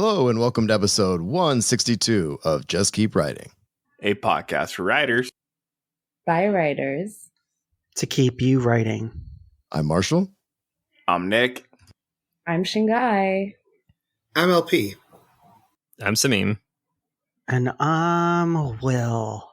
Hello and welcome to episode 162 of Just Keep Writing, a podcast for writers by writers to keep you writing. I'm Marshall. I'm Nick. I'm Shingai. I'm LP. I'm Sameem. And I'm Will.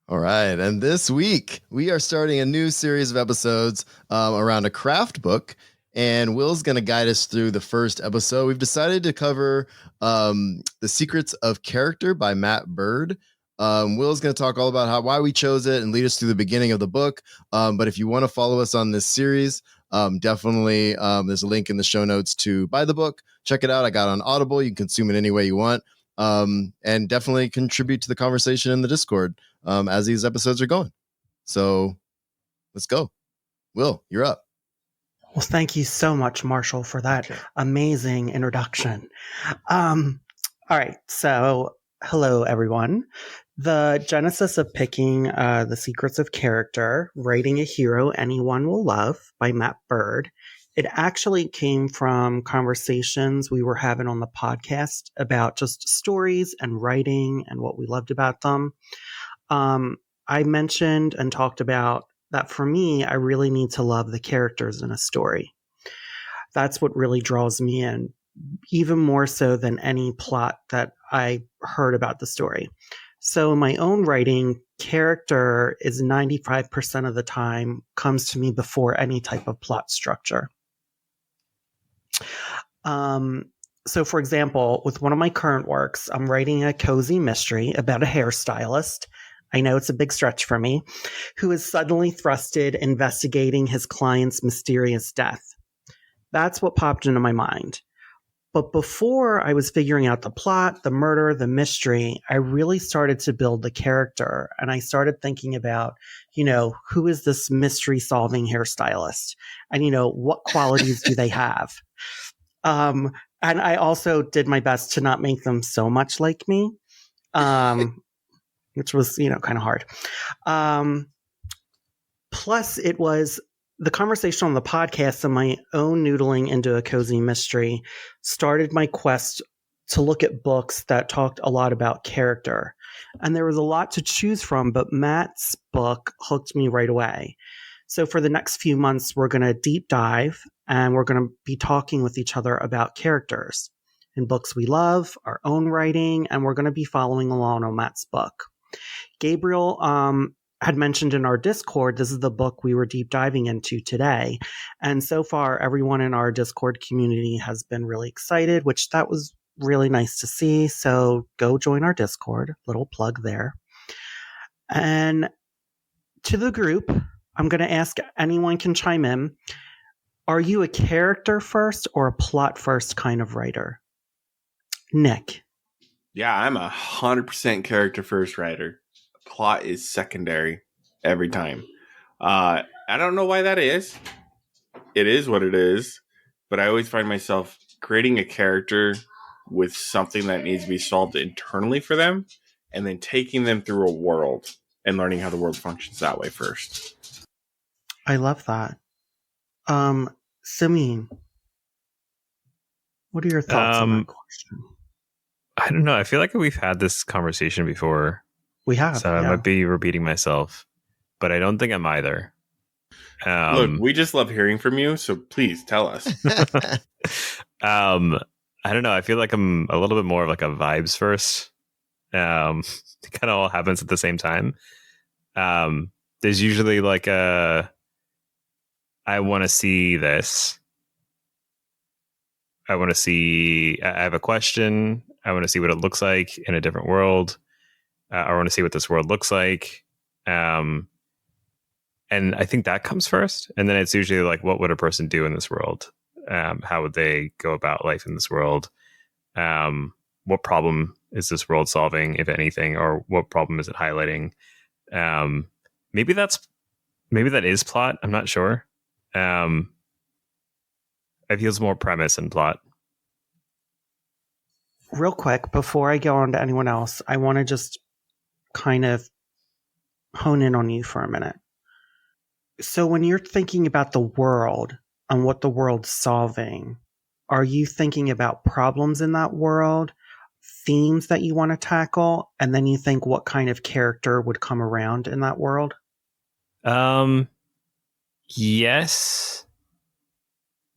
All right, and this week we are starting a new series of episodes around a craft book, and Will's going to guide us through the first episode. We've decided to cover The Secrets of Character by Matt Bird. Will's going to talk all about why we chose it and lead us through the beginning of the book. But if you want to follow us on this series, definitely there's a link in the show notes to buy the book. Check it out. I got it on Audible. You can consume it any way you want, and definitely contribute to the conversation in the Discord as these episodes are going. So let's go. Will, you're up. Well, thank you so much, Marshall, for that amazing introduction. All right. So hello, everyone. The genesis of picking The Secrets of Character, Writing a Hero Anyone Will Love by Matt Bird, it actually came from conversations we were having on the podcast about just stories and writing and what we loved about them. I mentioned and talked about that for me, I really need to love the characters in a story. That's what really draws me in, even more so than any plot that I heard about the story. So in my own writing, character is 95% of the time comes to me before any type of plot structure. So for example, with one of my current works, I'm writing a cozy mystery about a hairstylist. I know it's a big stretch for me, who is suddenly thrusted investigating his client's mysterious death. That's what popped into my mind. But before I was figuring out the plot, the murder, the mystery, I really started to build the character. And I started thinking about, who is this mystery solving hairstylist? And, what qualities do they have? And I also did my best to not make them so much like me. Which was, kind of hard. Plus, it was the conversation on the podcast and my own noodling into a cozy mystery started my quest to look at books that talked a lot about character. And there was a lot to choose from, but Matt's book hooked me right away. So for the next few months, we're going to deep dive and we're going to be talking with each other about characters in books we love, our own writing, and we're going to be following along on Matt's book. Gabriel had mentioned in our Discord, this is the book we were deep diving into today. And so far, everyone in our Discord community has been really excited, which that was really nice to see. So go join our Discord, little plug there. And to the group, I'm going to ask anyone can chime in. Are you a character first or a plot first kind of writer? Nick. Yeah, I'm 100% character first writer. Plot is secondary every time. I don't know why that is. It is what it is. But I always find myself creating a character with something that needs to be solved internally for them, and then taking them through a world and learning how the world functions that way first. I love that. Sameem, what are your thoughts on that question? I don't know. I feel like we've had this conversation before. We have. So I might be repeating myself, but I don't think I'm either. Look, we just love hearing from you, so please tell us. I don't know. I feel like I'm a little bit more of like a vibes first. It kind of all happens at the same time. There's usually like I want to see this. I have a question. I want to see what it looks like in a different world. I want to see what this world looks like. And I think that comes first. And then it's usually like, what would a person do in this world? How would they go about life in this world? What problem is this world solving, if anything, or what problem is it highlighting? Maybe that is plot. I'm not sure. It feels more premise and plot. Real quick, before I go on to anyone else, I want to just kind of hone in on you for a minute. So when you're thinking about the world and what the world's solving, are you thinking about problems in that world, themes that you want to tackle, and then you think what kind of character would come around in that world? Yes,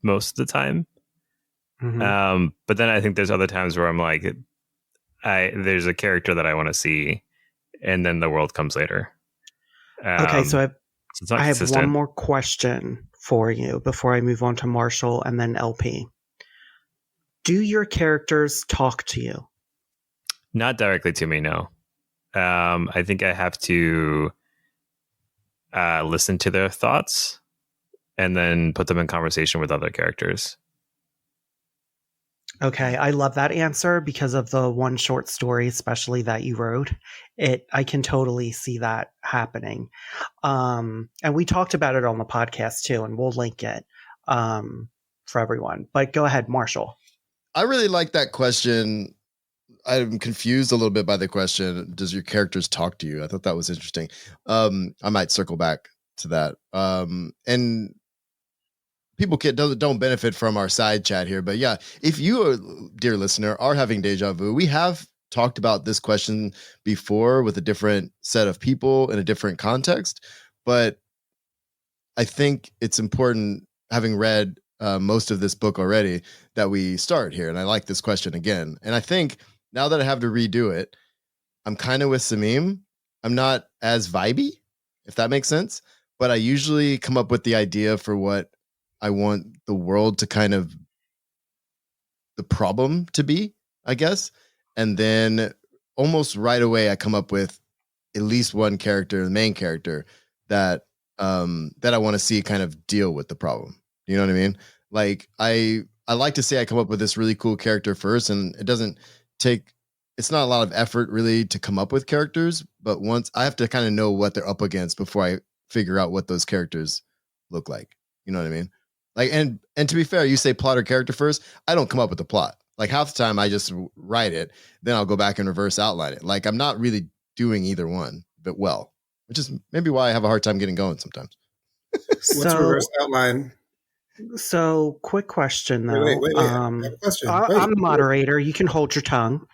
most of the time. Mhm. But then I think there's other times where I'm like, there's a character that I want to see, and then the world comes later. Okay, so So it's not I have one consistent. more question for you before I move on to Marshall and then LP. Do your characters talk to you? Not directly to me, no. I think I have to listen to their thoughts and then put them in conversation with other characters. Okay, I love that answer because of the one short story, especially that you wrote. I can totally see that happening. And we talked about it on the podcast too, and we'll link it for everyone. But go ahead, Marshall. I really like that question. I'm confused a little bit by the question. Does your characters talk to you? I thought that was interesting. I might circle back to that. And people don't benefit from our side chat here, but yeah, if you, dear listener, are having deja vu, we have talked about this question before with a different set of people in a different context. But I think it's important, having read most of this book already, that we start here. And I like this question again. And I think now that I have to redo it, I'm kind of with Sameem. I'm not as vibey, if that makes sense. But I usually come up with the idea for what I want the world to kind of, the problem to be, I guess. And then almost right away, I come up with at least one character, the main character, that that I want to see kind of deal with the problem. You know what I mean? Like I like to say I come up with this really cool character first, and it doesn't take, it's not a lot of effort really to come up with characters, but once I have to kind of know what they're up against before I figure out what those characters look like. You know what I mean? Like, and to be fair, you say plot or character first. I don't come up with the plot. Like half the time I just write it, then I'll go back and reverse outline it. Like I'm not really doing either one, but well, which is maybe why I have a hard time getting going sometimes. What's reverse outline? So, quick question though. Wait. I have a question. I'm the moderator. You can hold your tongue.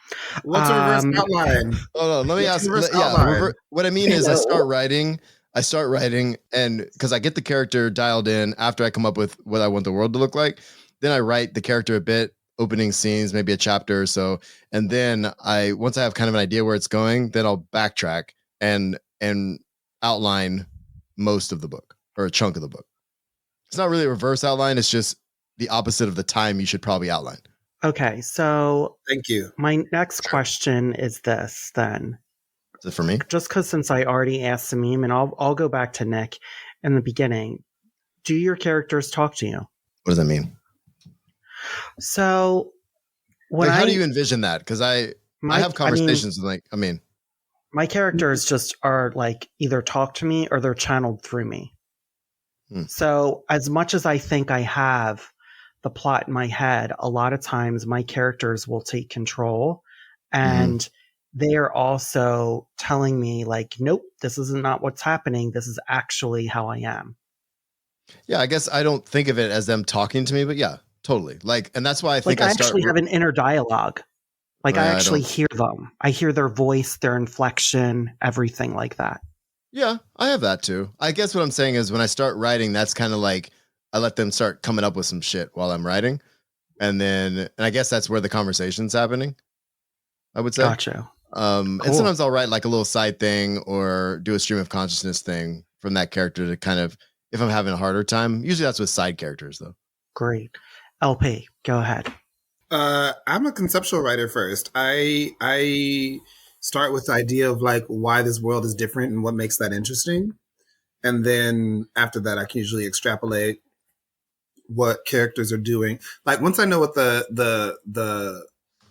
What's a reverse outline? Oh no, let me What's ask. reverse Yeah, outline? what I mean is I start writing, and because I get the character dialed in after I come up with what I want the world to look like, then I write the character a bit, opening scenes, maybe a chapter or so, and then once I have kind of an idea where it's going, then I'll backtrack and outline most of the book or a chunk of the book. It's not really a reverse outline. It's just the opposite of the time you should probably outline. Okay, so thank you. My next question is this then. Is it for me? Just because since I already asked Sameem, and I'll go back to Nick in the beginning. Do your characters talk to you? What does that mean? So how do you envision that? Because I have conversations my characters just are like either talk to me or they're channeled through me. So as much as I think I have the plot in my head, a lot of times my characters will take control, and they are also telling me like, nope, this is not what's happening. This is actually how I am. Yeah, I guess I don't think of it as them talking to me, but yeah, totally. Like, and that's why I think I actually have an inner dialogue. Like I actually hear them. I hear their voice, their inflection, everything like that. Yeah, I have that too. I guess what I'm saying is when I start writing, that's kind of like I let them start coming up with some shit while I'm writing. And I guess that's where the conversation's happening, I would say. Gotcha. Cool. And sometimes I'll write like a little side thing or do a stream of consciousness thing from that character to kind of, if I'm having a harder time. Usually that's with side characters though. Great. LP, go ahead. I'm a conceptual writer first. I start with the idea of like why this world is different and what makes that interesting. And then after that, I can usually extrapolate what characters are doing. Like once I know what the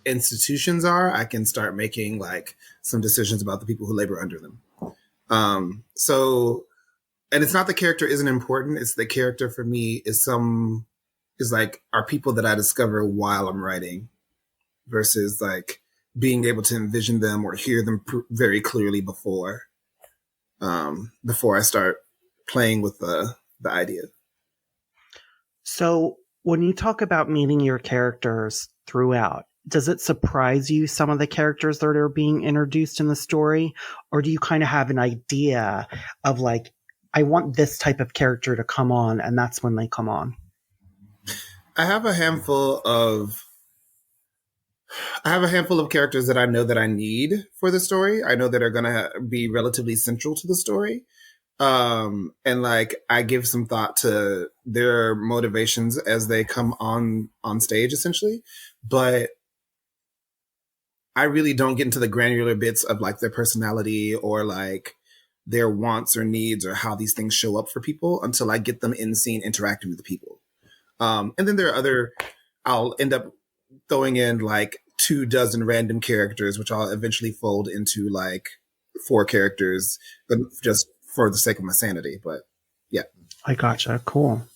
institutions are, I can start making like some decisions about the people who labor under them. And it's not the character isn't important. It's the character for me is like are people that I discover while I'm writing versus like being able to envision them or hear them very clearly before I start playing with the idea. So when you talk about meeting your characters throughout, does it surprise you some of the characters that are being introduced in the story? Or do you kind of have an idea of like, I want this type of character to come on, and that's when they come on? I have a handful of characters that I know that I need for the story. I know that are going to be relatively central to the story. And like I give some thought to their motivations as they come on stage, essentially. But I really don't get into the granular bits of like their personality or like their wants or needs or how these things show up for people until I get them in scene interacting with the people. And then there are I'll end up throwing in like 24 random characters, which I'll eventually fold into like 4 characters, but just for the sake of my sanity. But yeah. I gotcha. Cool.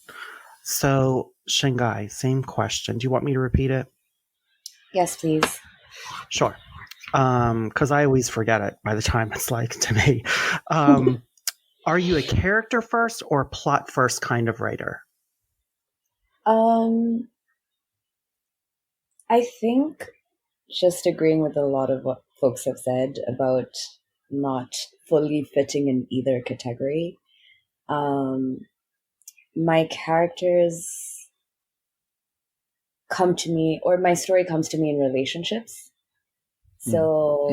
So, Shingai, same question. Do you want me to repeat it? Yes, please. Sure. Because I always forget it by the time it's like to me. Are you a character first or plot first kind of writer? I think just agreeing with a lot of what folks have said about not fully fitting in either category. My characters come to me, or my story comes to me in relationships. So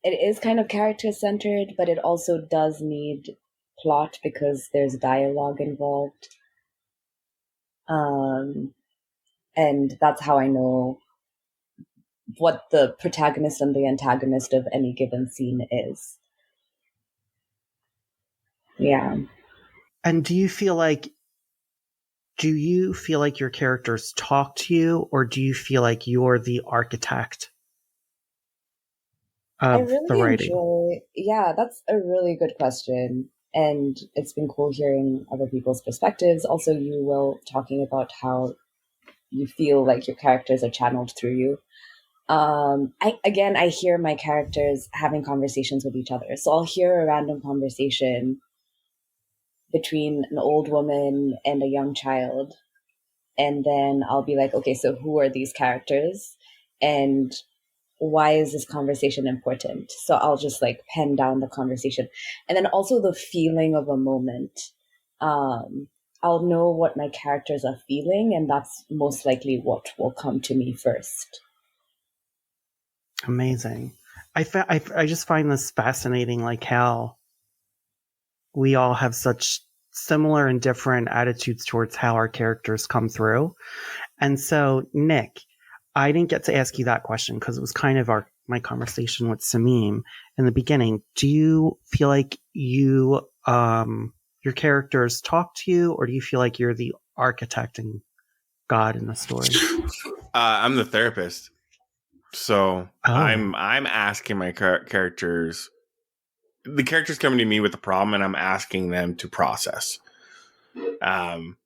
it is kind of character-centered, but it also does need plot because there's dialogue involved. And that's how I know what the protagonist and the antagonist of any given scene is. Yeah. And do you feel like your characters talk to you, or do you feel like you're the architect of the writing? Yeah, that's a really good question. And it's been cool hearing other people's perspectives. Also, you will talking about how you feel like your characters are channeled through you. I hear my characters having conversations with each other. So I'll hear a random conversation between an old woman and a young child. And then I'll be like, okay, so who are these characters? And why is this conversation important? So I'll just like pen down the conversation. And then also the feeling of a moment. I'll know what my characters are feeling, and that's most likely what will come to me first. Amazing. I just find this fascinating, like how we all have such similar and different attitudes towards how our characters come through. And so, Nick, I didn't get to ask you that question because it was kind of my conversation with Sameem in the beginning. Do you feel like your characters talk to you, or do you feel like you're the architect and God in the story? I'm the therapist, so I'm asking my characters. The characters coming to me with a problem, and I'm asking them to process.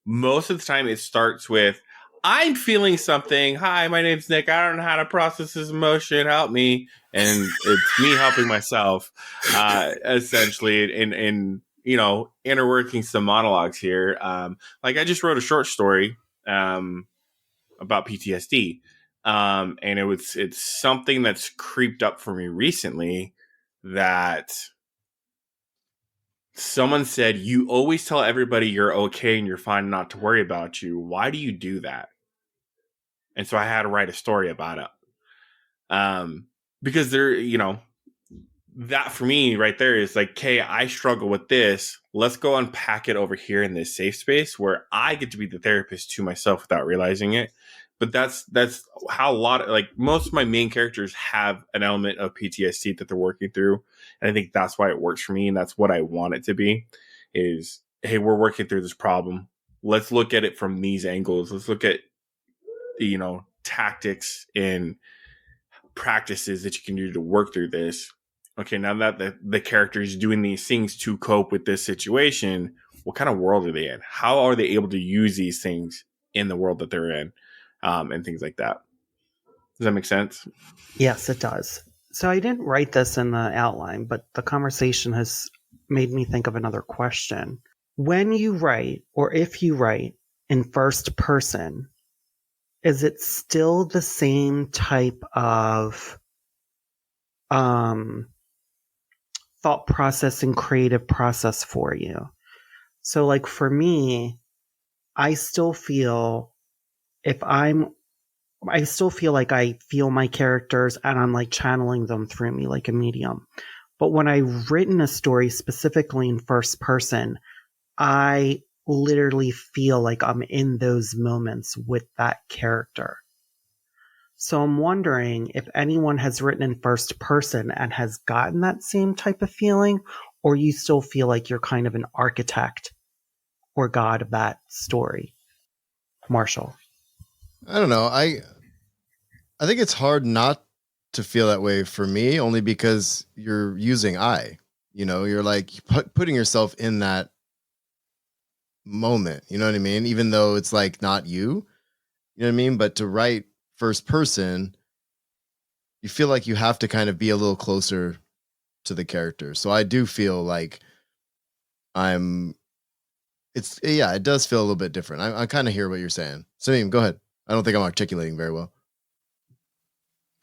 Most of the time, it starts with, "I'm feeling something. Hi, my name's Nick. I don't know how to process this emotion. Help me." And it's me helping myself, essentially, in inner working some monologues here. Like I just wrote a short story about PTSD, and it's something that's creeped up for me recently. That someone said, "You always tell everybody you're okay and you're fine, not to worry about you. Why do you do that?" And so I had to write a story about it. Because that for me right there is like, okay, I struggle with this. Let's go unpack it over here in this safe space where I get to be the therapist to myself without realizing it. But that's how most of my main characters have an element of PTSD that they're working through. And I think that's why it works for me. And that's what I want it to be is, hey, we're working through this problem. Let's look at it from these angles. Let's look at, tactics and practices that you can do to work through this. Okay, now that the character is doing these things to cope with this situation, what kind of world are they in? How are they able to use these things in the world that they're in? And things like that. Does that make sense? Yes, it does. So I didn't write this in the outline, but the conversation has made me think of another question. When you write, or if you write, in first person, is it still the same type of thought process and creative process for you? So like for me, I still feel like I feel my characters and I'm like channeling them through me like a medium. But when I've written a story specifically in first person, I literally feel like I'm in those moments with that character. So I'm wondering if anyone has written in first person and has gotten that same type of feeling, or you still feel like you're kind of an architect or god of that story. Marshall. I don't know. I think it's hard not to feel that way for me, only because you're using I. You know, you're like putting yourself in that moment. You know what I mean? Even though it's like not you. You know what I mean? But to write first person, you feel like you have to kind of be a little closer to the character. So I do feel like it does feel a little bit different. I kind of hear what you're saying. Sameem, go ahead. I don't think I'm articulating very well.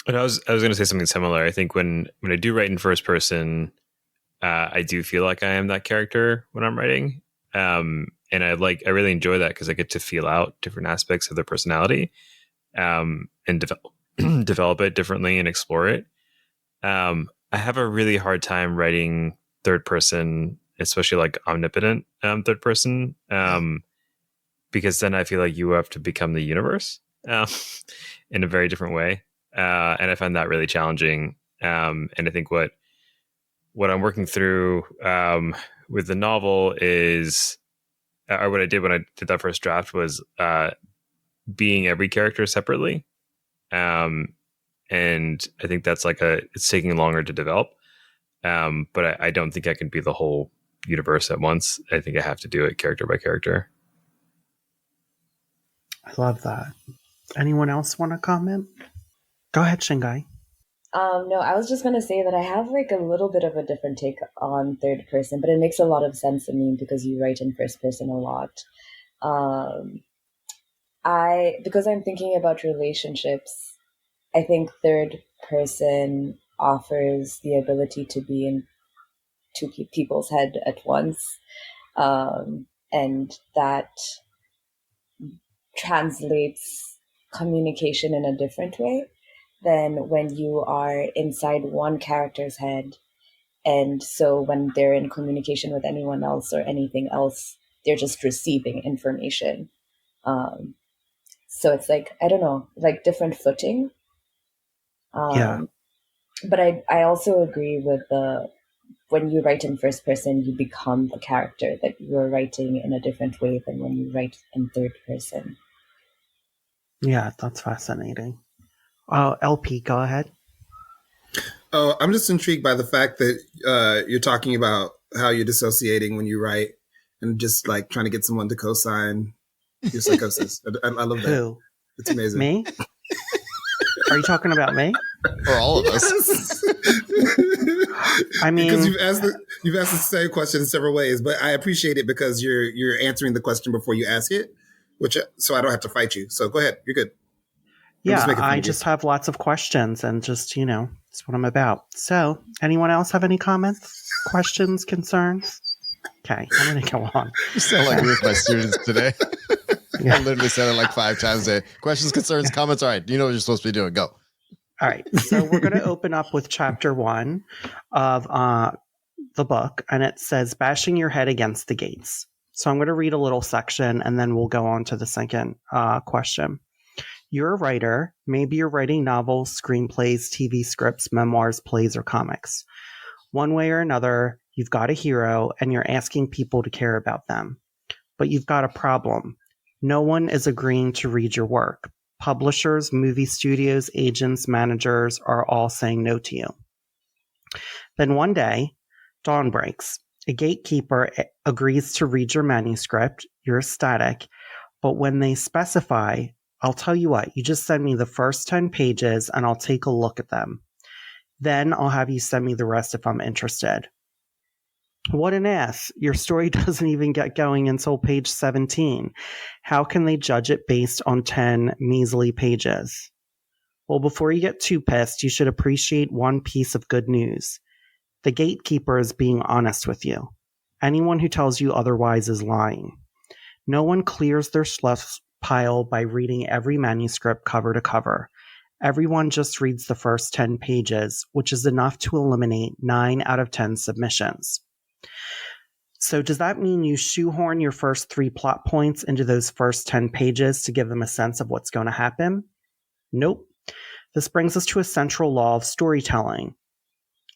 And I was going to say something similar. I think when I do write in first person, I do feel like I am that character when I'm writing. And I really enjoy that because I get to feel out different aspects of their personality, and develop it differently and explore it. I have a really hard time writing third person, especially like omnipotent third person, because then I feel like you have to become the universe in a very different way. And I find that really challenging. And I think what I'm working through with the novel is, or what I did when I did that first draft was being every character separately. And I think that's it's taking longer to develop. But I don't think I can be the whole universe at once. I think I have to do it character by character. I love that. Anyone else want to comment? Go ahead, Shingai. No, I was just going to say that I have like a little bit of a different take on third person, but it makes a lot of sense to me because you write in first person a lot. Because I'm thinking about relationships, I think third person offers the ability to be in two people's head at once. And that translates communication in a different way than when you are inside one character's head. And so when they're in communication with anyone else or anything else, they're just receiving information. So it's like, I don't know, like different footing. Yeah. But I also agree with when you write in first person, you become the character that you're writing in a different way than when you write in third person. Yeah, that's fascinating. LP, go ahead. Oh, I'm just intrigued by the fact that you're talking about how you're dissociating when you write and just like trying to get someone to co-sign your psychosis. I love that. Who? It's amazing. Me? Are you talking about me? Or all of us? I mean, because you've asked the same question in several ways, but I appreciate it because you're answering the question before you ask it, so I don't have to fight you. So go ahead, you're good. Yeah, I just have lots of questions and just, it's what I'm about. So, anyone else have any comments, questions, concerns? Okay, I'm going to go on. You sound like me with my students today. I literally said it like 5 times a day. Questions, concerns, comments. All right, you know what you're supposed to be doing. Go. All right, so we're going to open up with chapter 1 of the book, and it says, Bashing Your Head Against the Gates. So I'm going to read a little section, and then we'll go on to the second question. You're a writer. Maybe you're writing novels, screenplays, TV scripts, memoirs, plays, or comics. One way or another, you've got a hero and you're asking people to care about them. But you've got a problem. No one is agreeing to read your work. Publishers, movie studios, agents, managers are all saying no to you. Then one day, dawn breaks. A gatekeeper agrees to read your manuscript. You're ecstatic. But when they specify, I'll tell you what, you just send me the first 10 pages and I'll take a look at them. Then I'll have you send me the rest if I'm interested. What an ass. Your story doesn't even get going until page 17. How can they judge it based on 10 measly pages? Well, before you get too pissed, you should appreciate one piece of good news. The gatekeeper is being honest with you. Anyone who tells you otherwise is lying. No one clears their slush pile by reading every manuscript cover to cover. Everyone just reads the first 10 pages, which is enough to eliminate 9 out of 10 submissions. So does that mean you shoehorn your first 3 plot points into those first 10 pages to give them a sense of what's going to happen? Nope. This brings us to a central law of storytelling.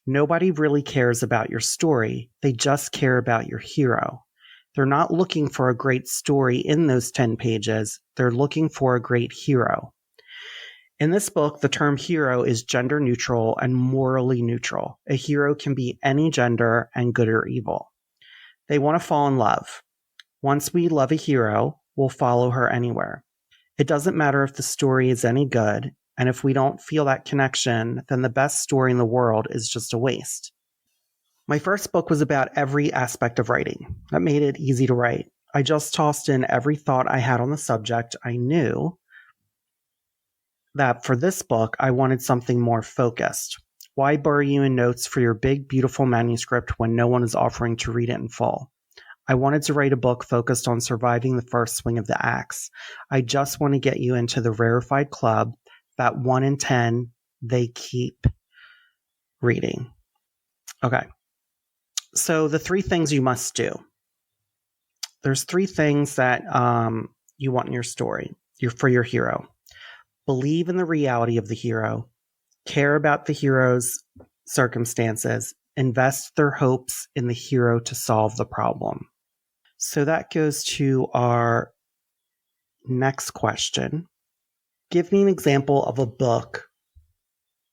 Nobody really cares about your story. They just care about your hero. They're not looking for a great story in those 10 pages. They're looking for a great hero. In this book, the term hero is gender neutral and morally neutral. A hero can be any gender and good or evil. They want to fall in love. Once we love a hero, we'll follow her anywhere. It doesn't matter if the story is any good, and if we don't feel that connection, then the best story in the world is just a waste. My first book was about every aspect of writing. That made it easy to write. I just tossed in every thought I had on the subject. I knew that for this book, I wanted something more focused. Why bury you in notes for your big, beautiful manuscript when no one is offering to read it in full? I wanted to write a book focused on surviving the first swing of the axe. I just want to get you into the rarefied club that 1 in 10 they keep reading. Okay. So the 3 things you must do. There's 3 things that you want in your story for your hero. Believe in the reality of the hero. Care about the hero's circumstances. Invest their hopes in the hero to solve the problem. So that goes to our next question. Give me an example of a book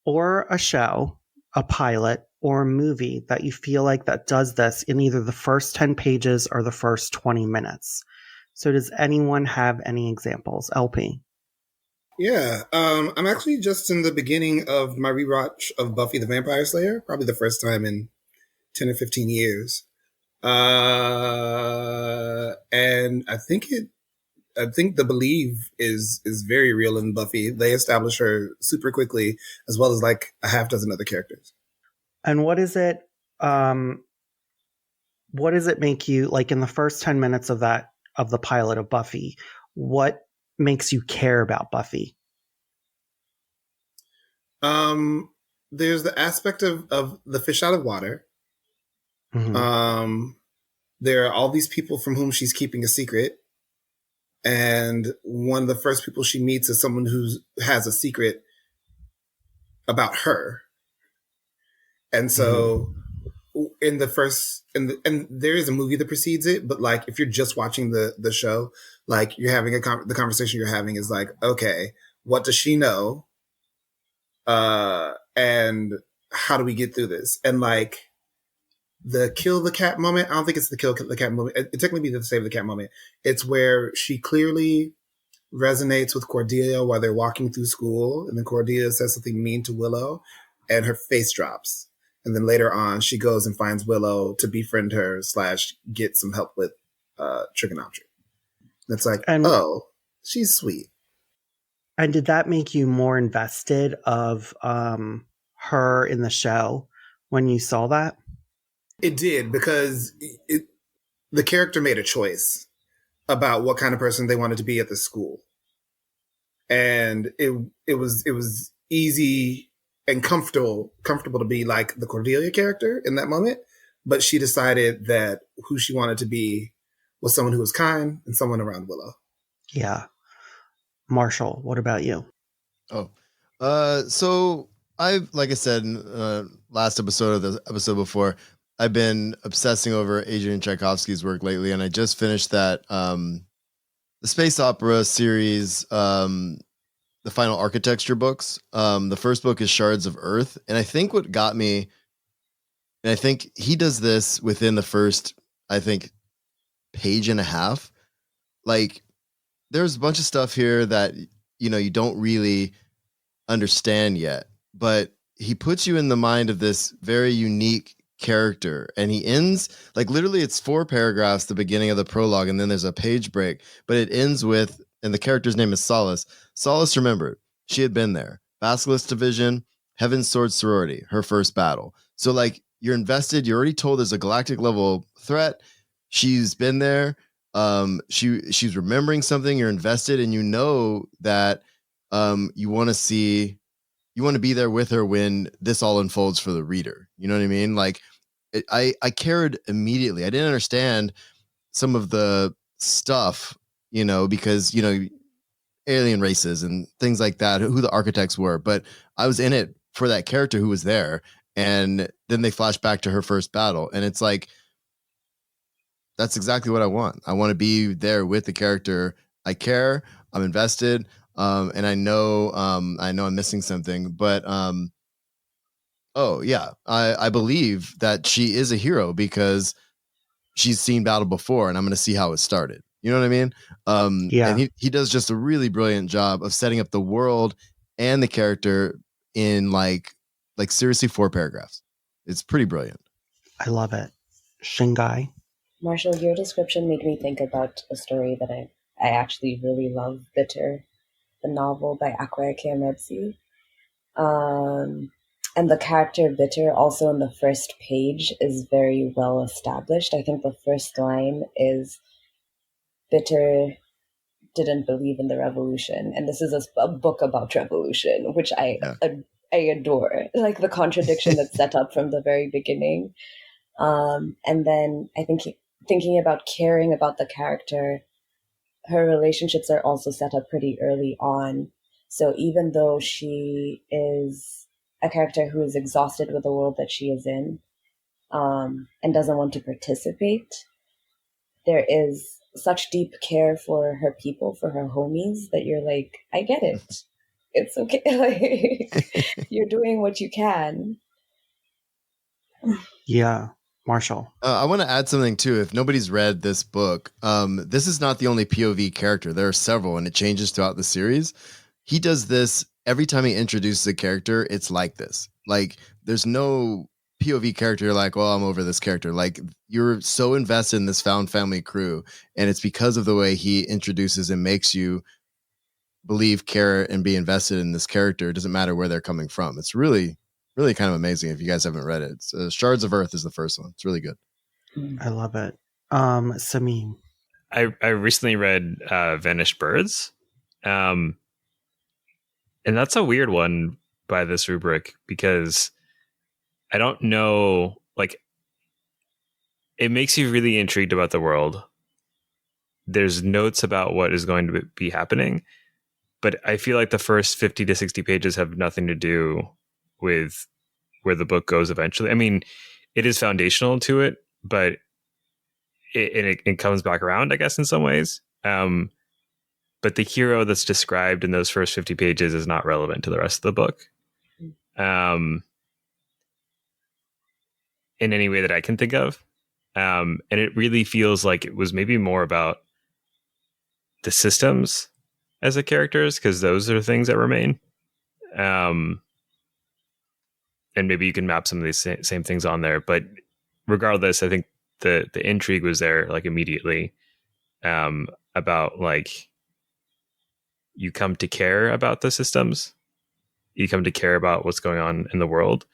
or a show, a pilot, or a movie that you feel like that does this in either the first 10 pages or the first 20 minutes. So does anyone have any examples? LP? Yeah, I'm actually just in the beginning of my rewatch of Buffy the Vampire Slayer, probably the first time in 10 or 15 years. And I think the believe is very real in Buffy. They establish her super quickly, as well as like a half dozen other characters. And what does it make you, like in the first 10 minutes of the pilot of Buffy, what makes you care about Buffy? There's the aspect of the fish out of water. Mm-hmm. There are all these people from whom she's keeping a secret. And one of the first people she meets is someone who has a secret about her. And so in the first, and there is a movie that precedes it, but like, if you're just watching the show, like you're having the conversation you're having is like, okay, what does she know? And how do we get through this? And like the kill the cat moment, I don't think it's the kill the cat moment. It technically be the save the cat moment. It's where she clearly resonates with Cordelia while they're walking through school. And then Cordelia says something mean to Willow and her face drops. And then later on, she goes and finds Willow to befriend her / get some help with trigonometry. And it's like, oh, she's sweet. And did that make you more invested of her in the show when you saw that? It did, because the character made a choice about what kind of person they wanted to be at the school. And it was easy and comfortable to be like the Cordelia character in that moment. But she decided that who she wanted to be was someone who was kind and someone around Willow. Yeah. Marshall, what about you? So like I said in last episode of the episode before, I've been obsessing over Adrian Tchaikovsky's work lately, and I just finished that the space opera series, the Final Architecture books. The first book is Shards of Earth, and I think what got me, and I think he does this within the first, I think, page and a half. Like, there's a bunch of stuff here that you don't really understand yet, but he puts you in the mind of this very unique character, and he ends like literally it's 4 paragraphs, the beginning of the prologue, and then there's a page break, but it ends with, and the character's name is Solace. Solace remembered she had been there. Basilisk Division, Heaven's Sword Sorority, her first battle. So like you're invested, you're already told there's a galactic level threat. She's been there. She's remembering something, you're invested, and you know that you want to be there with her when this all unfolds for the reader. You know what I mean? Like I cared immediately. I didn't understand some of the stuff, because, alien races and things like that, who the architects were, but I was in it for that character who was there. And then they flash back to her first battle. And it's like, that's exactly what I want. I want to be there with the character. I care. I'm invested. And I know I'm missing something, but oh yeah, I believe that she is a hero because she's seen battle before, and I'm going to see how it started. You know what I mean? Yeah. And he does just a really brilliant job of setting up the world and the character in like seriously 4 paragraphs. It's pretty brilliant. I love it. Shingai. Marshall, your description made me think about a story that I actually really love, Bitter, the novel by Akwa Ekemedsi. And the character Bitter also in the first page is very well established. I think the first line is, Bitter didn't believe in the revolution. And this is a book about revolution, which I adore. Like the contradiction that's set up from the very beginning. And then I think thinking about caring about the character, her relationships are also set up pretty early on. So even though she is a character who is exhausted with the world that she is in, and doesn't want to participate, there is such deep care for her people, for her homies, that you're like, I get it. It's okay. Like, you're doing what you can. Yeah. Marshall. I want to add something too. If nobody's read this book, this is not the only POV character. There are several, and it changes throughout the series. He does this every time he introduces a character. It's like this. Like there's no POV character. You're like, well, I'm over this character. Like you're so invested in this found family crew, and it's because of the way he introduces and makes you believe, care, and be invested in this character. It doesn't matter where they're coming from. It's really kind of amazing if you guys haven't read it. It's, Shards of Earth is the first one. It's really good. I love it. Sameem. I recently read Vanished Birds. And that's a weird one by this rubric because I don't know, like, it makes you really intrigued about the world. There's notes about what is going to be happening, but I feel like the first 50 to 60 pages have nothing to do with where the book goes eventually. I mean, it is foundational to it, but it comes back around, I guess, in some ways. But the hero that's described in those first 50 pages is not relevant to the rest of the book. In any way that I can think of. And it really feels like it was maybe more about the systems as the characters, because those are things that remain. And maybe you can map some of these same things on there. But regardless, I think the intrigue was there like immediately about like you come to care about the systems. You come to care about what's going on in the world,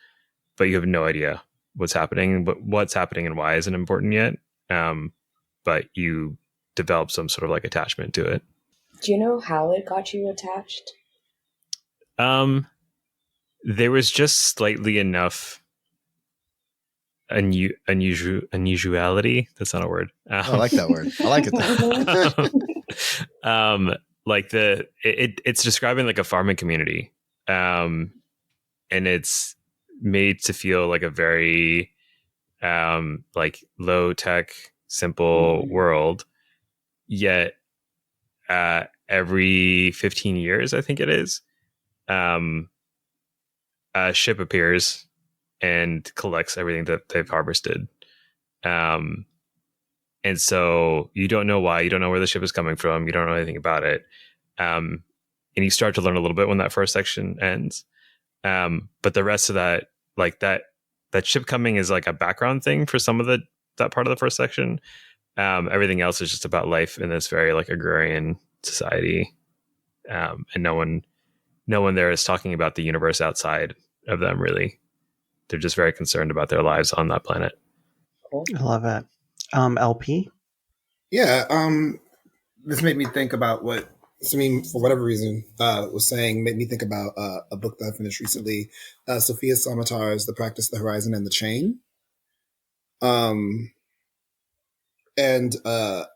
but you have no idea what's happening. But what's happening and why isn't important yet. But you develop some sort of like attachment to it. Do you know how it got you attached? There was just slightly enough unusuality. That's not a word. I like that word. I like it though. Like it's describing like a farming community, and it's made to feel like a very like low tech, simple world. Yet every 15 years, I think it is, a ship appears and collects everything that they've harvested. And so you don't know why, you don't know where the ship is coming from, you don't know anything about it. And you start to learn a little bit when that first section ends. But the rest of that, like that that ship coming is like a background thing for some of that part of the first section. Everything else is just about life in this very like agrarian society, and no one there is talking about the universe outside of them. Really, they're just very concerned about their lives on that planet. Cool. I love it. LP? Yeah, this made me think about what Sameem, for whatever reason, was saying. Made me think about a book that I finished recently, Sophia Samatar's The Practice, the Horizon, and the Chain. And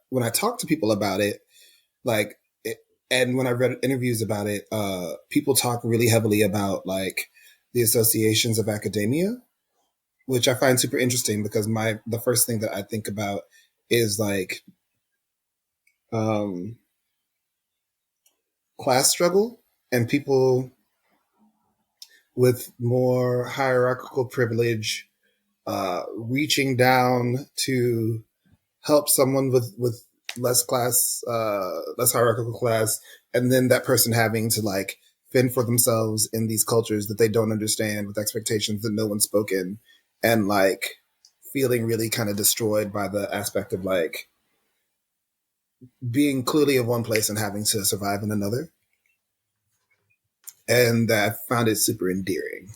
when I talk to people about it, and when I read interviews about it, people talk really heavily about like the associations of academia, which I find super interesting because the first thing that I think about is like class struggle and people with more hierarchical privilege reaching down to help someone with less hierarchical class, and then that person having to like fend for themselves in these cultures that they don't understand with expectations that no one's spoken, and like feeling really kind of destroyed by the aspect of like being clearly of one place and having to survive in another. And I found it super endearing.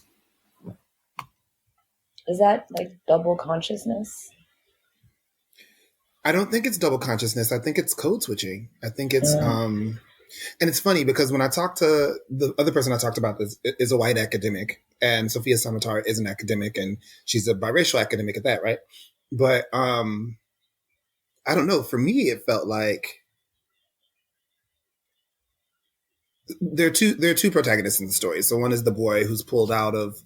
Is that like double consciousness? I don't think it's double consciousness. I think it's code switching. I think it's, and it's funny because when I talked to the other person I talked about this is a white academic, and Sophia Samatar is an academic, and she's a biracial academic at that, right? But I don't know. For me, it felt like there are two protagonists in the story. So one is the boy who's pulled out of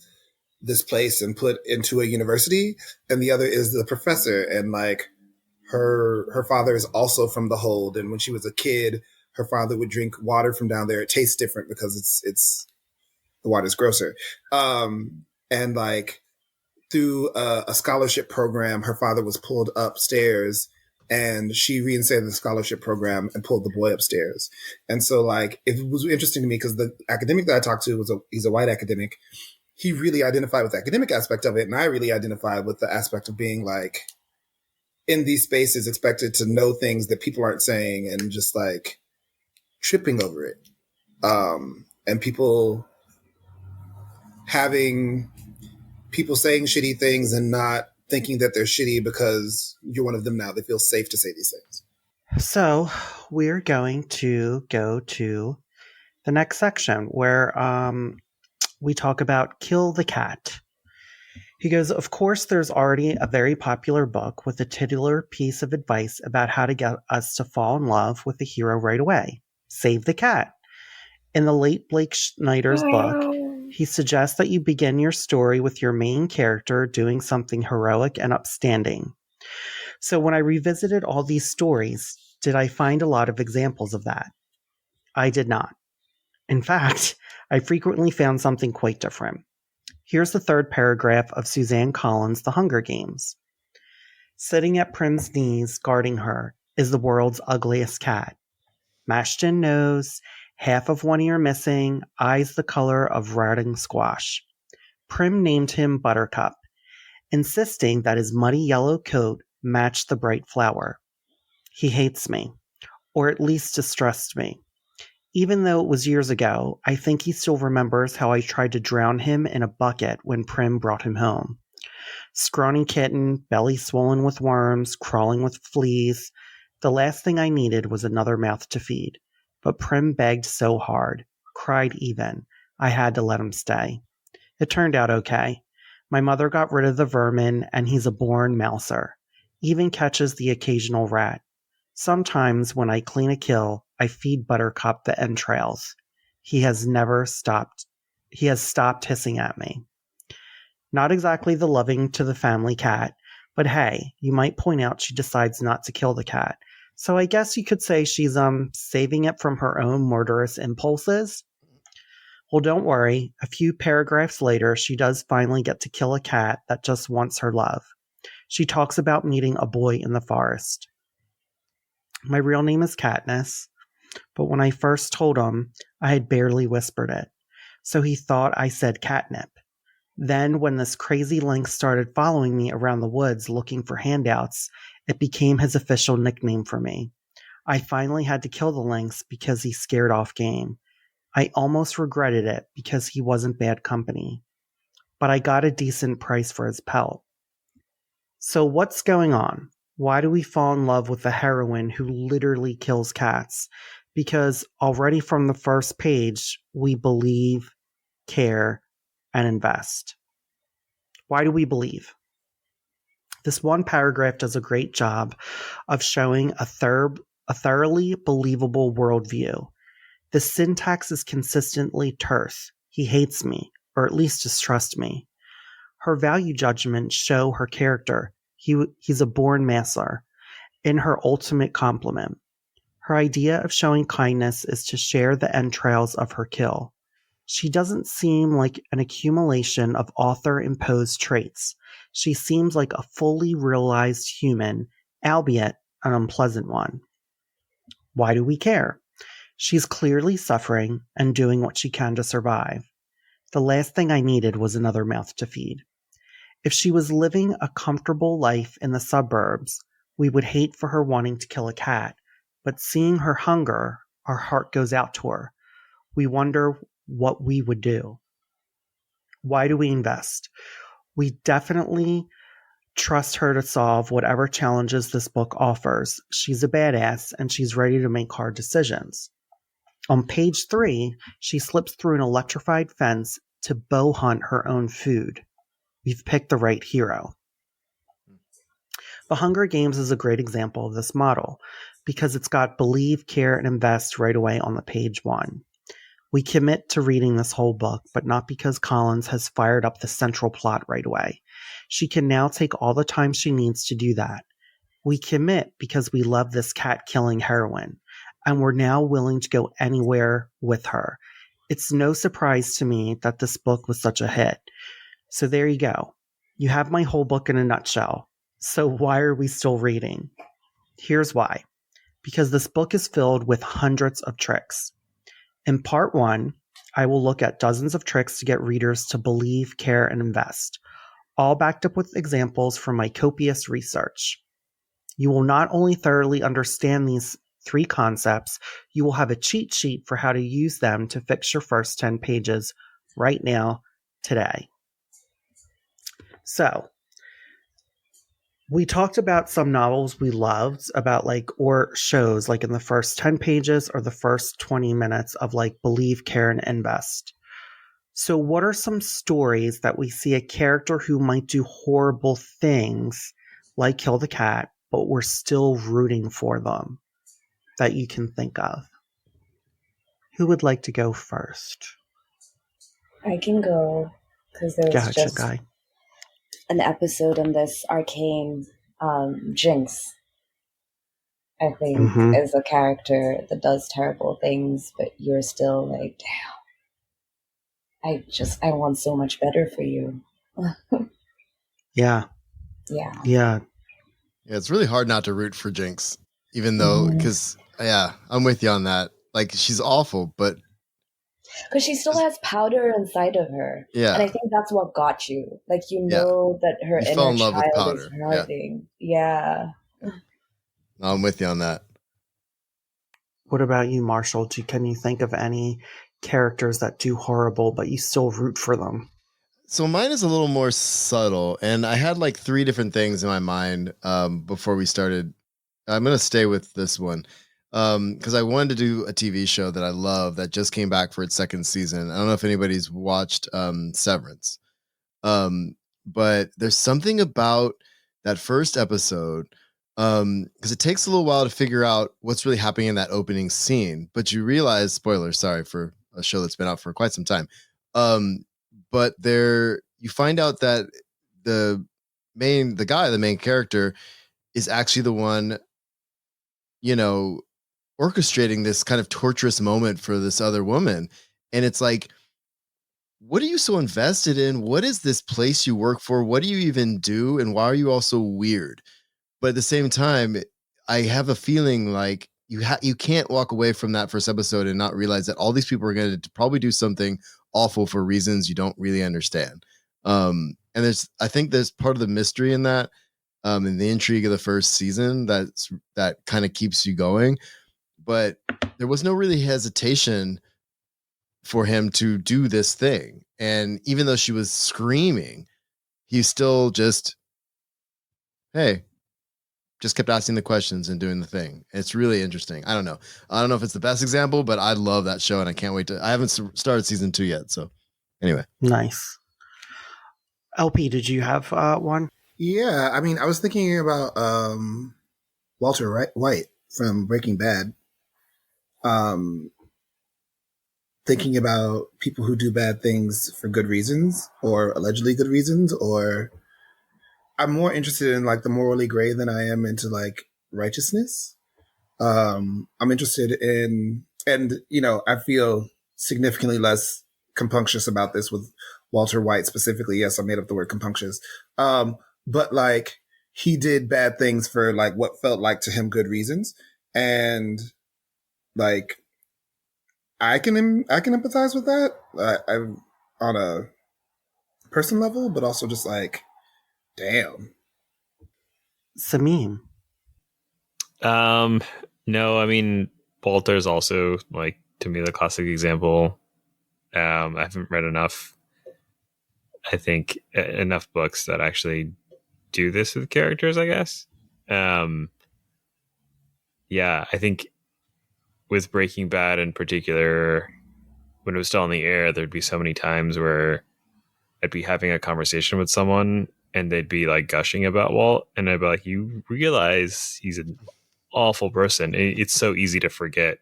this place and put into a university, and the other is the professor, and like her father is also from the hold, and when she was a kid, her father would drink water from down there. It tastes different because it's the water's grosser. And like through a scholarship program, her father was pulled upstairs, and she reinstated the scholarship program and pulled the boy upstairs. And so like it was interesting to me because the academic that I talked to he's a white academic. He really identified with the academic aspect of it, and I really identified with the aspect of being like in these spaces expected to know things that people aren't saying, and just like tripping over it. And people saying shitty things and not thinking that they're shitty because you're one of them now. They feel safe to say these things. So we're going to go to the next section where we talk about Kill the Cat. He goes, of course, there's already a very popular book with a titular piece of advice about how to get us to fall in love with the hero right away. Save the cat. In the late Blake Snyder's book, he suggests that you begin your story with your main character doing something heroic and upstanding. So when I revisited all these stories, did I find a lot of examples of that? I did not. In fact, I frequently found something quite different. Here's the third paragraph of Suzanne Collins' The Hunger Games. Sitting at Prim's knees, guarding her, is the world's ugliest cat. Mashed-in nose, half of one ear missing, eyes the color of rotting squash. Prim named him Buttercup, insisting that his muddy yellow coat matched the bright flower. He hates me, or at least distrusts me. Even though it was years ago, I think he still remembers how I tried to drown him in a bucket when Prim brought him home. Scrawny kitten, belly swollen with worms, crawling with fleas. The last thing I needed was another mouth to feed. But Prim begged so hard, cried even. I had to let him stay. It turned out okay. My mother got rid of the vermin, and he's a born mouser. Even catches the occasional rat. Sometimes when I clean a kill, I feed Buttercup the entrails. He has stopped hissing at me. Not exactly the loving to the family cat, but hey, you might point out she decides not to kill the cat. So I guess you could say she's saving it from her own murderous impulses. Well, don't worry. A few paragraphs later, she does finally get to kill a cat that just wants her love. She talks about meeting a boy in the forest. My real name is Katniss, but when I first told him, I had barely whispered it, so he thought I said catnip. Then, when this crazy lynx started following me around the woods looking for handouts, it became his official nickname for me. I finally had to kill the lynx because he scared off game. I almost regretted it because he wasn't bad company. But I got a decent price for his pelt. So what's going on? Why do we fall in love with a heroine who literally kills cats? Because already from the first page, we believe, care, and invest. Why do we believe? This one paragraph does a great job of showing a thoroughly believable worldview. The syntax is consistently terse. He hates me, or at least distrusts me. Her value judgments show her character. He's a born masser, in her ultimate compliment. Her idea of showing kindness is to share the entrails of her kill. She doesn't seem like an accumulation of author-imposed traits. She seems like a fully realized human, albeit an unpleasant one. Why do we care? She's clearly suffering and doing what she can to survive. The last thing I needed was another mouth to feed. If she was living a comfortable life in the suburbs, we would hate for her wanting to kill a cat, but seeing her hunger, our heart goes out to her. We wonder what we would do. Why do we invest? We definitely trust her to solve whatever challenges this book offers. She's a badass and she's ready to make hard decisions. On page 3, she slips through an electrified fence to bow hunt her own food. We've picked the right hero. The Hunger Games is a great example of this model because it's got believe, care, and invest right away on the page 1. We commit to reading this whole book, but not because Collins has fired up the central plot right away. She can now take all the time she needs to do that. We commit because we love this cat-killing heroine, and we're now willing to go anywhere with her. It's no surprise to me that this book was such a hit. So there you go. You have my whole book in a nutshell. So why are we still reading? Here's why. Because this book is filled with hundreds of tricks. In part 1, I will look at dozens of tricks to get readers to believe, care, and invest, all backed up with examples from my copious research. You will not only thoroughly understand these 3 concepts, you will have a cheat sheet for how to use them to fix your first 10 pages right now, today. So, we talked about some novels we loved about or shows in the first 10 pages or the first 20 minutes of believe, care, and invest. So what are some stories that we see a character who might do horrible things like kill the cat, but we're still rooting for them that you can think of? Who would like to go first? I can go because there was just Shingai. an episode in this arcane Jinx, I think, is a character that does terrible things, but you're still like, damn, I want so much better for you. Yeah. It's really hard not to root for Jinx, even though, because, I'm with you on that. She's awful, but because she still has powder inside of her. Yeah. And I think that's what got you. That her you fell inner in love with child powder. is hurting. Yeah. I'm with you on that. What about you, Marshall? Can you think of any characters that do horrible, but you still root for them? So mine is a little more subtle, and I had 3 different things in my mind before we started. I'm going to stay with this one. Because I wanted to do a TV show that I love that just came back for its 2nd season. I don't know if anybody's watched Severance. But there's something about that first episode because it takes a little while to figure out what's really happening in that opening scene. But you realize, spoilers, sorry for a show that's been out for quite some time. But you find out that the main character is actually the one, orchestrating this kind of torturous moment for this other woman. And it's like, what are you so invested in? What is this place you work for? What do you even do? And why are you all so weird? But at the same time, I have a feeling like you can't walk away from that first episode and not realize that all these people are going to probably do something awful for reasons you don't really understand. And I think there's part of the mystery in that, and the intrigue of the first season that kind of keeps you going. But there was no really hesitation for him to do this thing. And even though she was screaming, he still just kept asking the questions and doing the thing. It's really interesting. I don't know if it's the best example, but I love that show and I can't wait I haven't started season 2 yet. So anyway. Nice. LP, did you have one? Yeah, I mean, I was thinking about Walter White from Breaking Bad. Thinking about people who do bad things for good reasons or allegedly good reasons, or I'm more interested in like the morally gray than I am into like righteousness. I'm interested in, and I feel significantly less compunctious about this with Walter White specifically. Yes, I made up the word compunctious. But like he did bad things for like what felt like to him good reasons. And like, I can empathize with that. I'm on a person level, but also just like, damn. Sameem. No, I mean, Walter's also like, to me, the classic example. I haven't read enough, I think, enough books that actually do this with characters, I guess. Yeah, I think with Breaking Bad in particular, when it was still on the air, there'd be so many times where I'd be having a conversation with someone and they'd be like gushing about Walt, and I'd be like, you realize he's an awful person. It's so easy to forget.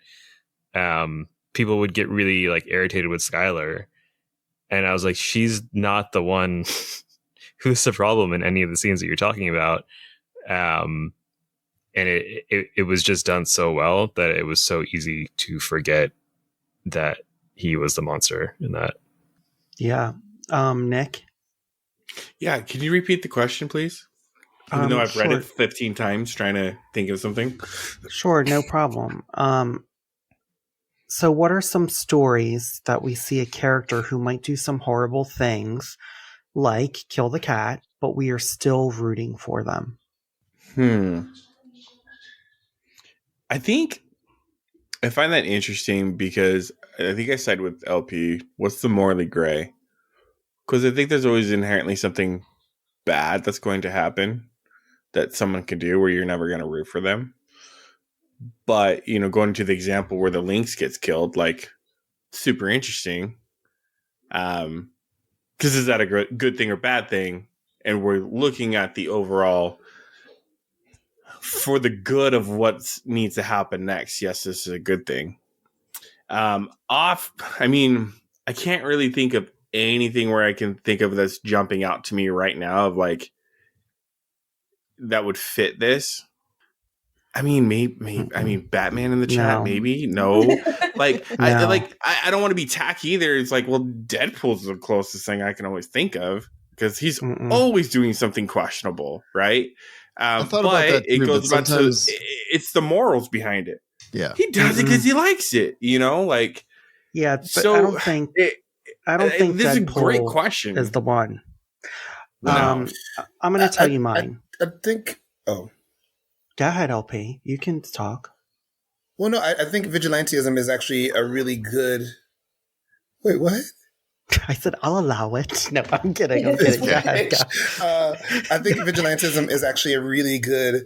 People would get really like irritated with Skylar, and I was like, she's not the one who's the problem in any of the scenes that you're talking about. And it was just done so well that it was so easy to forget that he was the monster in that. Yeah. Nick? Yeah, can you repeat the question, please? Even though I've read sure. it 15 times trying to think of something. Sure, no problem. So what are some stories that we see a character who might do some horrible things, like kill the cat, but we are still rooting for them? I think I find that interesting because I think I side with LP. What's the morally gray? Because I think there's always inherently something bad that's going to happen that someone can do where you're never going to root for them. But, going to the example where the Lynx gets killed, like, super interesting. Because is that a good thing or bad thing? And we're looking at the overall, for the good of what needs to happen next. Yes, this is a good thing. I can't really think of anything where I can think of that's jumping out to me right now of like, that would fit this. I mean, maybe. I mean, Batman in the chat, No. maybe. No, like, No. I don't want to be tacky either. It's like, well, Deadpool's the closest thing I can always think of because he's always doing something questionable, right? I thought about that too, it goes but back to it's the morals behind it. Yeah, he does it because he likes it, like. Yeah, but so I don't think this is a Deadpool great question. is the one. No. I'm going to tell you mine. I think. Oh. Go ahead, LP. You can talk. Well, no, I think vigilantism is actually a really good. Wait, what? I said I'll allow it. No, I'm kidding. Go ahead, go. I think vigilantism is actually a really good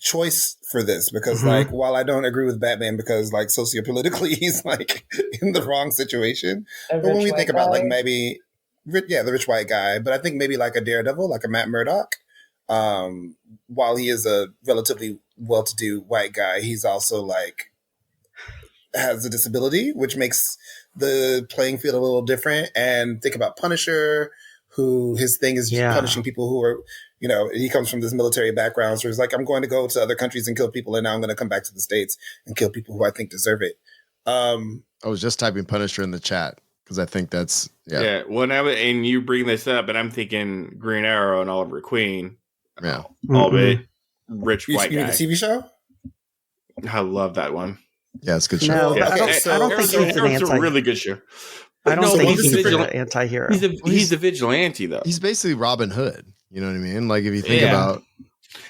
choice for this because, like, while I don't agree with Batman because, like, sociopolitically he's like in the wrong situation, but when we think about like maybe, the rich white guy, but I think maybe like a Daredevil, like a Matt Murdock. While he is a relatively well-to-do white guy, he's also like has a disability, which makes the playing field a little different. And think about Punisher, who his thing is punishing people who are, he comes from this military background, so he's like, I'm going to go to other countries and kill people, and now I'm going to come back to the States and kill people who I think deserve it. I was just typing Punisher in the chat because I think that's and you bring this up, and I'm thinking Green Arrow and Oliver Queen. Yeah, albeit rich white guy. The TV show. I love that one. Yeah, it's a good show. No, yeah. I don't think he's an It's a really good show. I don't No, think he's he's a an vigilante. anti-hero. He's a vigilante though. He's basically Robin Hood. You know what I mean? Like if you think Yeah. about,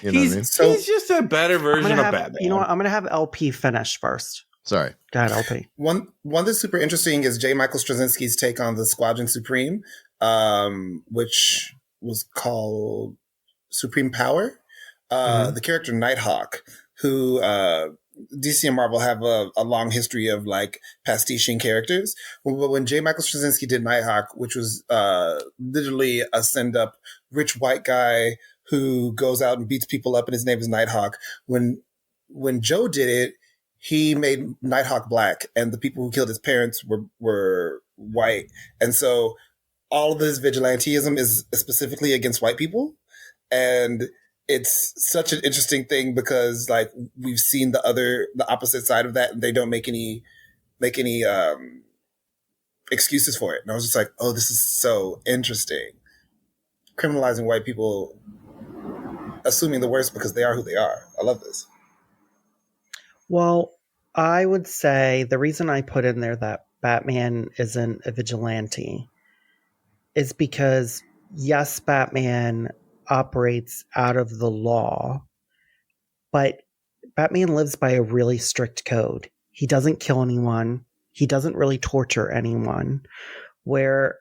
you know what I mean? He's just a better I'm gonna version of have, Batman. you know what? I'm gonna have LP finish first. Sorry. Go ahead, LP. One that's super interesting is J. Michael Straczynski's take on the Squadron Supreme, which was called Supreme Power. The character Nighthawk, who DC and Marvel have a long history of like pastiching characters. But when J. Michael Straczynski did Nighthawk, which was literally a send-up rich white guy who goes out and beats people up, and his name is Nighthawk. When Joe did it, he made Nighthawk black, and the people who killed his parents were white. And so all of this vigilantism is specifically against white people. And it's such an interesting thing because like we've seen the opposite side of that, and they don't make any excuses for it. And I was just like, oh, this is so interesting. Criminalizing white people, assuming the worst because they are who they are. I love this. Well, I would say the reason I put in there that Batman isn't a vigilante is because, yes, Batman operates out of the law, but Batman lives by a really strict code. He doesn't kill anyone. He doesn't really torture anyone. Where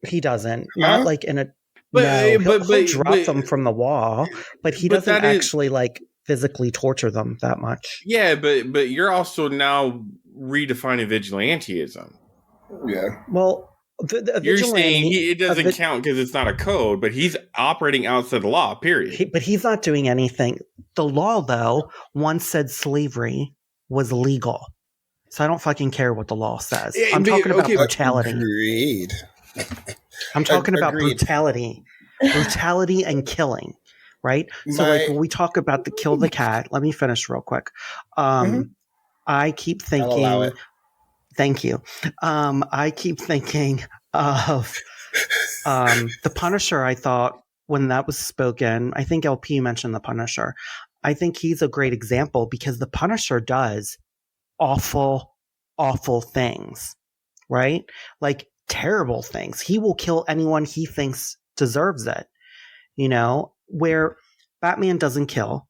he doesn't, not like in a he'll drop them from the wall, but he doesn't actually like physically torture them that much. Yeah, but you're also now redefining vigilantism. Yeah. Well, you're saying it doesn't count because it's not a code, but he's operating outside the law, period. But he's not doing anything. The law, though, once said slavery was legal. So I don't fucking care what the law says. I'm talking about brutality. Agreed. I'm talking about brutality and killing, right? So like when we talk about the kill the cat, let me finish real quick. I keep thinking, I'll allow it. Thank you. I keep thinking of the Punisher. I thought when that was spoken, I think LP mentioned the Punisher. I think he's a great example because the Punisher does awful, awful things, right? Like terrible things. He will kill anyone he thinks deserves it, you know, where Batman doesn't kill.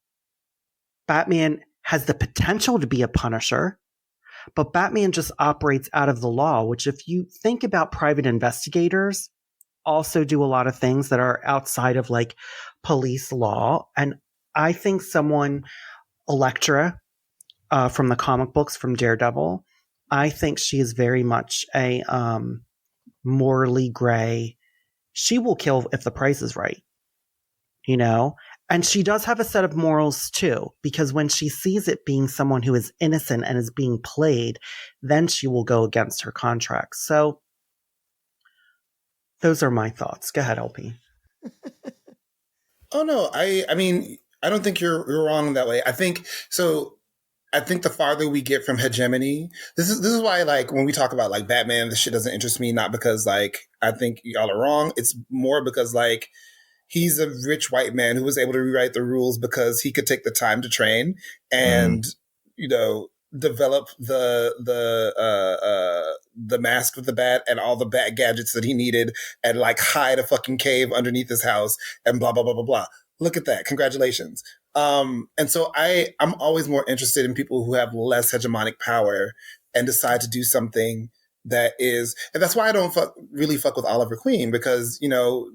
Batman has the potential to be a Punisher, but Batman just operates out of the law, which if you think about private investigators also do a lot of things that are outside of like police law. And I think Elektra from the comic books from Daredevil, I think she is very much a morally gray. She will kill if the price is right, you know? And she does have a set of morals too, because when she sees it being someone who is innocent and is being played, then she will go against her contract. So those are my thoughts. Go ahead, LP. Oh no, I mean, I don't think you're wrong in that way. I think so. I think the farther we get from hegemony, this is why, like, when we talk about like Batman, this shit doesn't interest me. Not because like I think y'all are wrong. It's more because like he's a rich white man who was able to rewrite the rules because he could take the time to train and you know develop the mask of the bat and all the bat gadgets that he needed and like hide a fucking cave underneath his house and blah blah blah blah blah. Look at that! Congratulations. And so I'm always more interested in people who have less hegemonic power and decide to do something that is, and that's why I don't really fuck with Oliver Queen, because, you know,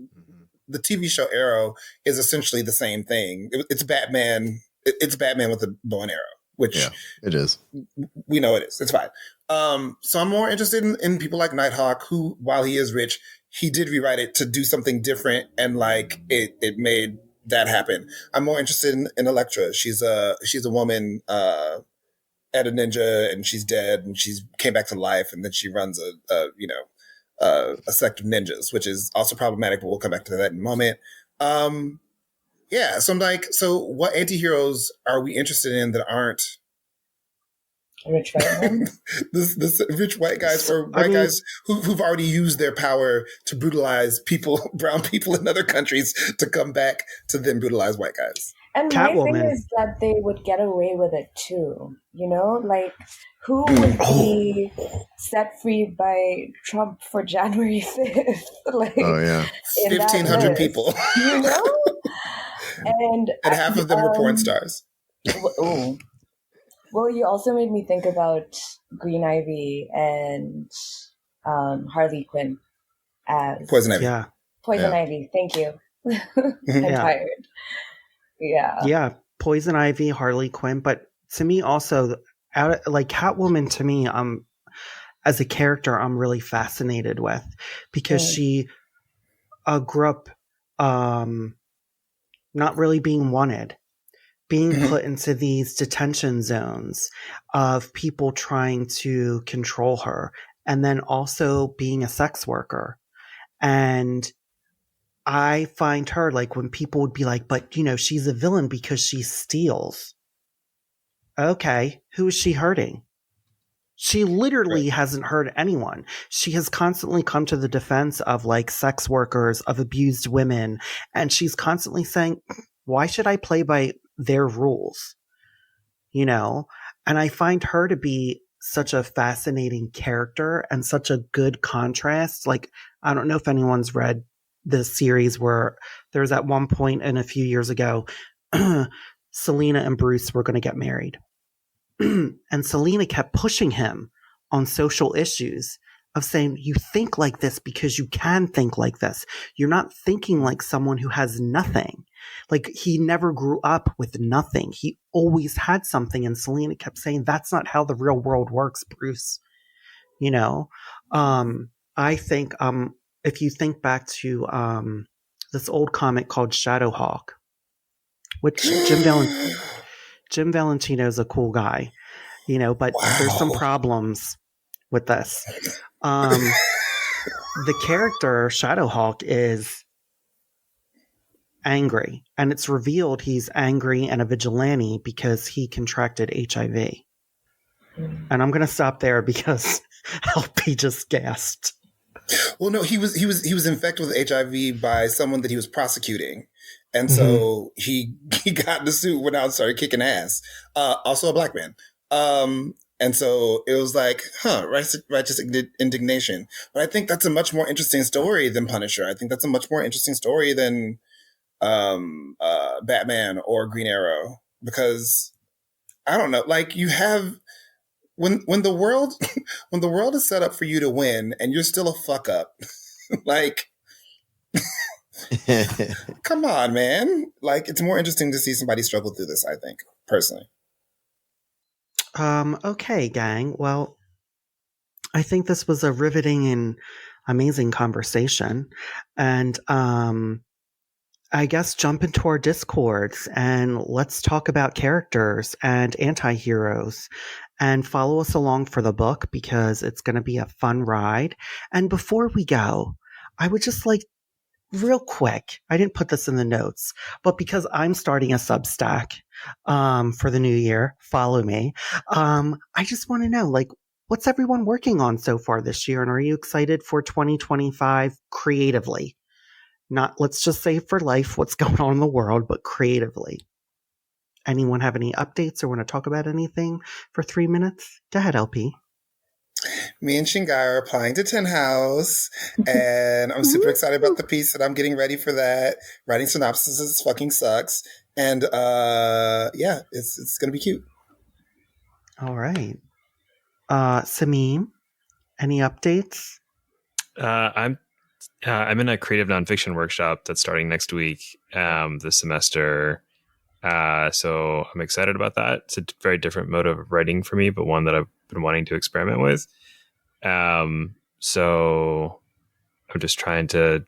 the TV show Arrow is essentially the same thing. It's Batman. It's Batman with a bow and arrow, which it is. We know it is. It's fine. So I'm more interested in people like Nighthawk, who, while he is rich, he did rewrite it to do something different, and like it made that happen. I'm more interested in Elektra. She's a woman at a ninja, and she's dead, and she's came back to life, and then she runs a sect of ninjas, which is also problematic, but we'll come back to that in a moment. Yeah, so I'm like, so what anti-heroes are we interested in that aren't rich white men? this rich white guys or white guys who've already used their power to brutalize people, brown people in other countries, to come back to then brutalize white guys. And my thing Catwoman. is that they would get away with it too. You know, like who would be set free by Trump for January 5th? Like, Oh yeah. in that 1,500 list, people. you know? And half of them were porn stars. Oh. Well, you also made me think about Green Ivy and Harley Quinn as Poison Ivy. Yeah. Poison Yeah. Ivy. Thank you. I'm Yeah. tired. Yeah. Yeah, Poison Ivy, Harley Quinn, but to me also, like Catwoman, to me, as a character, I'm really fascinated with because she grew up not really being wanted, being put into these detention zones of people trying to control her, and then also being a sex worker. And I find her, like, when people would be like, but, you know, she's a villain because she steals. Okay, who is she hurting? She literally hasn't hurt anyone. She has constantly come to the defense of, like, sex workers, of abused women, and she's constantly saying, why should I play by their rules? You know? And I find her to be such a fascinating character and such a good contrast. Like, I don't know if anyone's read the series where there's at one point in a few years ago, Selena and Bruce were going to get married. And Selena kept pushing him on social issues of saying, you think like this because you can think like this. You're not thinking like someone who has nothing. Like, he never grew up with nothing. He always had something. And Selena kept saying, that's not how the real world works, Bruce. You know? I think, if you think back to this old comic called Shadowhawk, which Jim Valentino's a cool guy, you know, but there's some problems with this. The character Shadowhawk is angry, and it's revealed he's angry and a vigilante because he contracted HIV. And I'm going to stop there because LP just gasped. Well, no, he was infected with HIV by someone that he was prosecuting, and so he got in the suit, went out and started kicking ass. Also a black man, and so it was like, righteous indignation. But I think that's a much more interesting story than Punisher. I think that's a much more interesting story than Batman or Green Arrow, because I don't know, like, you have. When the world is set up for you to win and you're still a fuck up, like, come on, man. Like, it's more interesting to see somebody struggle through this, I think, personally. Okay, gang. Well, I think this was a riveting and amazing conversation. And I guess jump into our Discords and let's talk about characters and anti-heroes. And follow us along for the book because it's going to be a fun ride. And before we go, I would just like, real quick, I didn't put this in the notes, but because I'm starting a Substack for the new year, follow me. I just want to know, like, what's everyone working on so far this year? And are you excited for 2025 creatively? Not, let's just say for life, what's going on in the world, but creatively. Anyone have any updates or want to talk about anything for 3 minutes? Go ahead, LP. Me and Shingai are applying to Tin House, and I'm super excited about the piece that I'm getting ready for that. Writing synopsises fucking sucks, and yeah, it's gonna be cute. All right, Sameem, any updates? I'm in a creative nonfiction workshop that's starting next week, this semester. So I'm excited about that. It's a very different mode of writing for me, but one that I've been wanting to experiment with. So I'm just trying to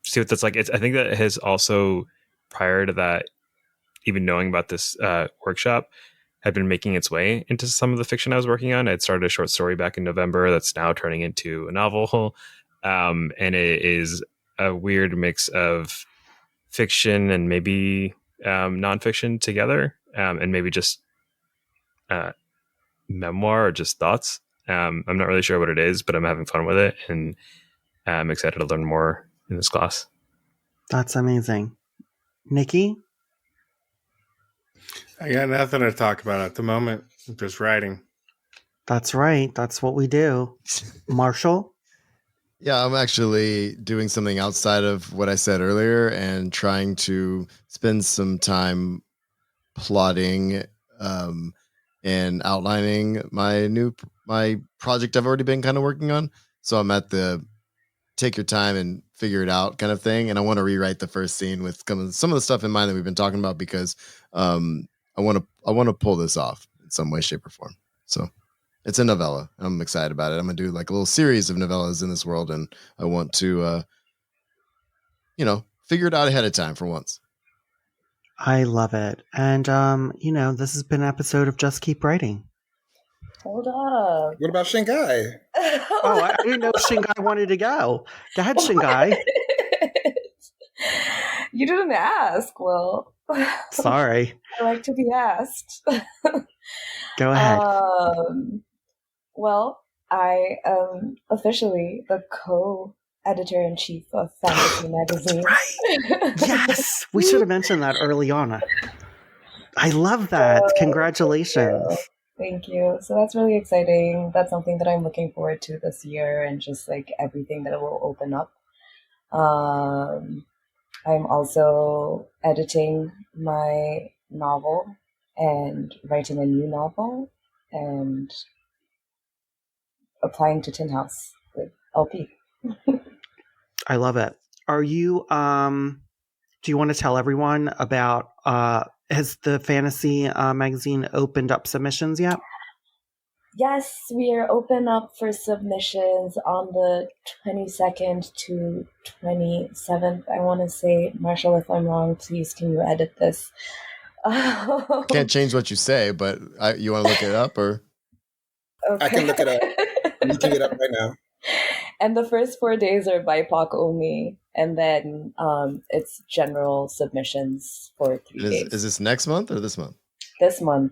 see what that's like. I think that has also, prior to that, even knowing about this workshop, had been making its way into some of the fiction I was working on. I'd started a short story back in November that's now turning into a novel. And it is a weird mix of fiction and maybe nonfiction together, and maybe just memoir or just thoughts. I'm not really sure what it is, but I'm having fun with it, and I'm excited to learn more in this class. That's amazing. Nikki? I got nothing to talk about at the moment. I'm just writing. That's right. That's what we do. Marshall? Yeah, I'm actually doing something outside of what I said earlier and trying to spend some time plotting and outlining my project I've already been kind of working on. So I'm at the take your time and figure it out kind of thing. And I want to rewrite the first scene with some of the stuff in mind that we've been talking about because I want to pull this off in some way, shape, or form. So it's a novella. I'm excited about it. I'm gonna do like a little series of novellas in this world, and I want to, figure it out ahead of time for once. I love it. And, this has been an episode of Just Keep Writing. Hold up. What about Shingai? Oh, I didn't know Shingai wanted to go. Go ahead, Shingai. You didn't ask, Will. Sorry. I like to be asked. Go ahead. Well, I am officially the co-editor-in-chief of Fantasy Magazine. Right. Yes. We should have mentioned that early on. I love that. Congratulations. Thank you. So that's really exciting. That's something that I'm looking forward to this year and just like everything that it will open up. I'm also editing my novel and writing a new novel and applying to Tin House with LP. I love it. Are you do you want to tell everyone about has the fantasy magazine opened up submissions yet? Yes, we are open up for submissions on the 22nd to 27th. I want to say, Marshall, if I'm wrong, please can you edit this? Can't change what you say, but you want to look it up or? Okay. I can look it up. I'm looking it up right now. And the first 4 days are BIPOC only, and then it's general submissions for 3 days. Is this next month or this month? This month.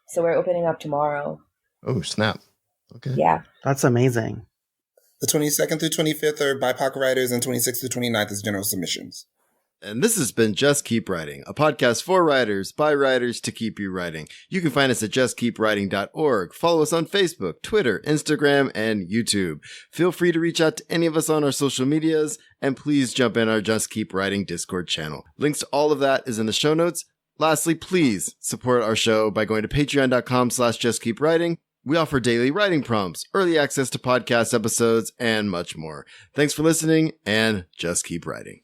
So we're opening up tomorrow. Oh, snap. Okay. Yeah. That's amazing. The 22nd through 25th are BIPOC writers, and 26th through 29th is general submissions. And this has been Just Keep Writing, a podcast for writers, by writers, to keep you writing. You can find us at justkeepwriting.org. Follow us on Facebook, Twitter, Instagram, and YouTube. Feel free to reach out to any of us on our social medias, and please jump in our Just Keep Writing Discord channel. Links to all of that is in the show notes. Lastly, please support our show by going to patreon.com/justkeepwriting. We offer daily writing prompts, early access to podcast episodes, and much more. Thanks for listening, and just keep writing.